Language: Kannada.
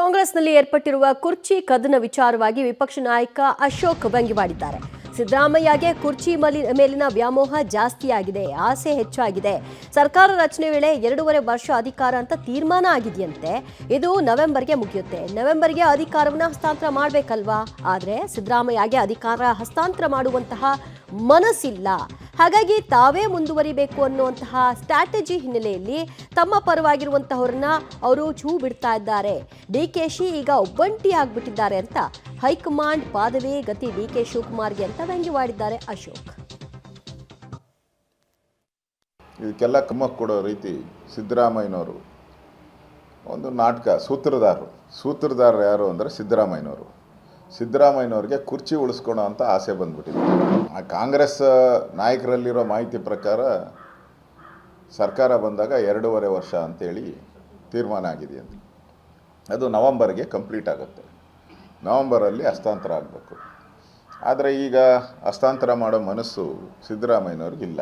ಕಾಂಗ್ರೆಸ್ನಲ್ಲಿ ಏರ್ಪಟ್ಟಿರುವ ಕುರ್ಚಿ ಕದನ ವಿಚಾರವಾಗಿ ವಿಪಕ್ಷ ನಾಯಕ ಅಶೋಕ್ ವ್ಯಂಗ್ಯವಾಡಿದ್ದಾರೆ. ಸಿದ್ದರಾಮಯ್ಯಗೆ ಕುರ್ಚಿ ಮೇಲಿನ ವ್ಯಾಮೋಹ ಜಾಸ್ತಿಯಾಗಿದೆ, ಆಸೆ ಹೆಚ್ಚಾಗಿದೆ. ಸರ್ಕಾರ ರಚನೆ ವೇಳೆ 2.5 ವರ್ಷ ಅಧಿಕಾರ ಅಂತ ತೀರ್ಮಾನ ಆಗಿದೆಯಂತೆ. ಇದು ನವೆಂಬರ್ಗೆ ಮುಗಿಯುತ್ತೆ. ನವೆಂಬರ್ಗೆ ಅಧಿಕಾರವನ್ನು ಹಸ್ತಾಂತರ ಮಾಡಬೇಕಲ್ವಾ? ಆದರೆ ಸಿದ್ದರಾಮಯ್ಯಗೆ ಅಧಿಕಾರ ಹಸ್ತಾಂತರ ಮಾಡುವಂತಹ ಮನಸ್ಸಿಲ್ಲ. ಹಾಗಾಗಿ ತಾವೇ ಮುಂದುವರಿಬೇಕು ಅನ್ನುವಂತಹ ಸ್ಟ್ರಾಟಜಿ ಹಿನ್ನೆಲೆಯಲ್ಲಿ ತಮ್ಮ ಪರವಾಗಿರುವಂತಹವರನ್ನ ಅವರು ಛೂ ಬಿಡ್ತಾ ಇದ್ದಾರೆ. ಡಿಕೆಶಿ ಈಗ ಒಬ್ಬಂಟಿ ಆಗ್ಬಿಟ್ಟಿದ್ದಾರೆ ಅಂತ ಹೈಕಮಾಂಡ್ ಪಾದವೇ ಗತಿ ಡಿಕೆ ಶಿವಕುಮಾರ್ಗೆ ಅಂತ ವ್ಯಂಗ್ಯವಾಡಿದ್ದಾರೆ ಅಶೋಕ್. ಇದಕ್ಕೆಲ್ಲ ಕಮ್ಮಕ್ ಕೊಡೋ ರೀತಿ ಸಿದ್ದರಾಮಯ್ಯನವರು ಒಂದು ನಾಟಕ ಸೂತ್ರಧಾರರು ಯಾರು ಅಂದರೆ ಸಿದ್ದರಾಮಯ್ಯನವ್ರಿಗೆ ಕುರ್ಚಿ ಉಳಿಸ್ಕೊಳೋ ಅಂತ ಆಸೆ ಬಂದ್ಬಿಟ್ಟಿದೆ. ಆ ಕಾಂಗ್ರೆಸ್ ನಾಯಕರಲ್ಲಿರೋ ಮಾಹಿತಿ ಪ್ರಕಾರ ಸರ್ಕಾರ ಬಂದಾಗ 2.5 ವರ್ಷ ಅಂತೇಳಿ ತೀರ್ಮಾನ ಆಗಿದೆಯಂತೆ. ಅದು ನವಂಬರ್ಗೆ ಕಂಪ್ಲೀಟ್ ಆಗುತ್ತೆ. ನವಂಬರಲ್ಲಿ ಹಸ್ತಾಂತರ ಆಗಬೇಕು. ಆದರೆ ಈಗ ಹಸ್ತಾಂತರ ಮಾಡೋ ಮನಸ್ಸು ಸಿದ್ದರಾಮಯ್ಯನವ್ರಿಗಿಲ್ಲ.